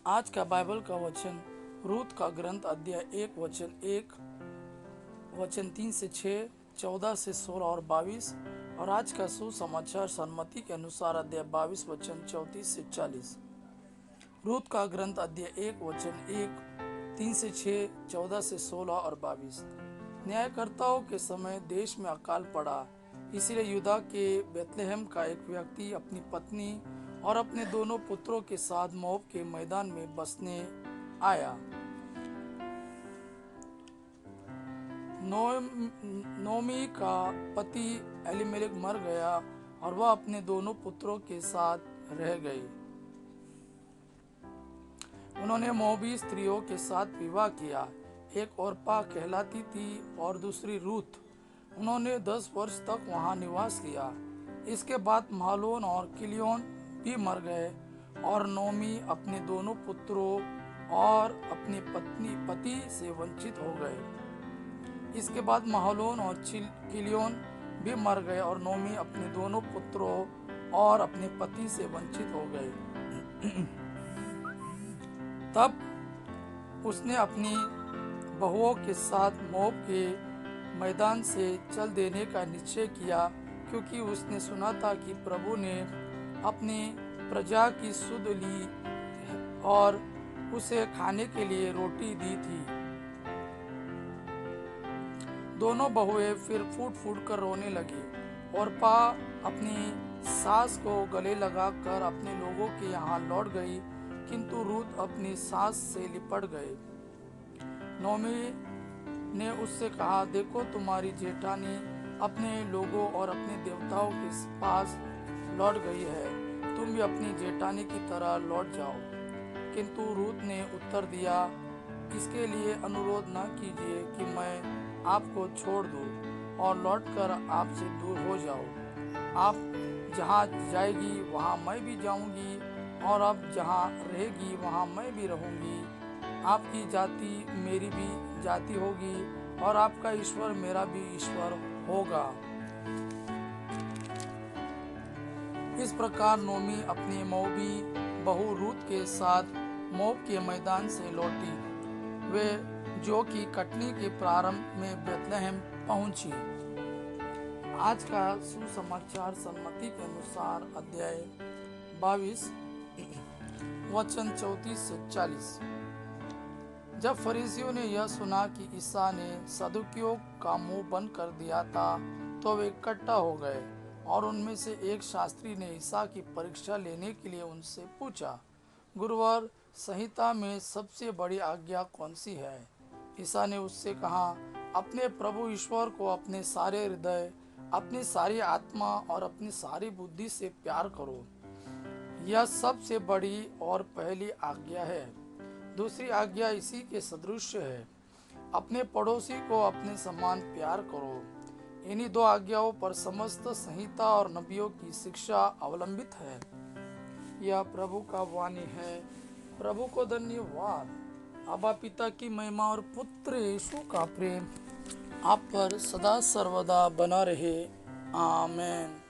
आज का बाइबल का वचन रूत का ग्रंथ अध्याय 1 वचन 3 से 6, 14 से 16 और 22। और आज का सुसमाचार सन्मति के अनुसार अध्याय 22 वचन 34 से 40। रूत का ग्रंथ अध्याय 1 वचन 1, 3 से 6, 14 से 16 और 22। न्यायकर्ताओं के समय देश में अकाल पड़ा, इसलिए यूदा के बेथलेहम का एक व्यक्ति अपनी पत्नी और अपने दोनों पुत्रों के साथ मोआब के मैदान में बसने आया। नोमी का पति एलीमेलेक मर गया और वह अपने दोनों पुत्रों के साथ रह गई। उन्होंने मोआबी स्त्रियों के साथ विवाह किया। एक ओर्पा कहलाती थी और दूसरी रूत। उन्होंने 10 वर्ष तक वहां निवास किया। इसके बाद महलोन और किलियोन भी मर गए और नोमी अपने दोनों पुत्रों और अपनी पति से वंचित हो गए। इसके बाद महलोन और किलियोन भी मर गए और नोमी अपने दोनों पुत्रों और अपने पति से वंचित हो गए। तब उसने अपनी बहुओं के साथ मोआब के मैदान से चल देने का निश्चय किया, क्योंकि उसने सुना था कि प्रभु ने अपनी प्रजा की सुध ली और उसे खाने के लिए रोटी दी थी। दोनों बहुएं फिर फूट फूट कर रोने लगी। ओर्पा अपनी सास को गले लगाकर अपने लोगों के यहाँ लौट गई, किंतु रूत अपनी सास से लिपट गए। नोमी ने उससे कहा, देखो तुम्हारी जेठानी अपने लोगों और अपने देवताओं के पास लौट गई है, तुम भी अपनी जेठानी की तरह लौट जाओ। किंतु रूत ने उत्तर दिया, इसके लिए अनुरोध न कीजिए कि मैं आपको छोड़ दूं और लौटकर आपसे दूर हो जाऊं। आप जहाँ जाएगी वहाँ मैं भी जाऊंगी और आप जहाँ रहेगी वहाँ मैं भी रहूंगी। आपकी जाति मेरी भी जाति होगी और आपका ईश्वर मेरा भी ईश्वर होगा। इस प्रकार नोमी अपनी मोआबी बहू रूत के साथ मोआब के मैदान से लौटी, वे जो कि कटनी के प्रारंभ में बेथलेहम पहुंची। आज का सुसमाचार सन्मति के अनुसार अध्याय 22 वचन 34 से 40। जब फरीसियों ने यह सुना कि ईसा ने सदुकियों का मुंह बंद कर दिया था, तो वे इकट्ठा हो गए और उनमें से एक शास्त्री ने ईसा की परीक्षा लेने के लिए उनसे पूछा, गुरुवर, संहिता में सबसे बड़ी आज्ञा कौन सी है? ईसा ने उससे कहा, अपने प्रभु ईश्वर को अपने सारे हृदय, अपनी सारी आत्मा और अपनी सारी बुद्धि से प्यार करो। यह सबसे बड़ी और पहली आज्ञा है। दूसरी आज्ञा इसी के सदृश है, अपने पड़ोसी को अपने समान प्यार करो। इन्हीं 2 आज्ञाओं पर समस्त संहिता और नबियों की शिक्षा अवलंबित है। यह प्रभु का वाणी है। प्रभु को धन्यवाद। अबा पिता की महिमा और पुत्र यीशु का प्रेम आप पर सदा सर्वदा बना रहे। आमेन।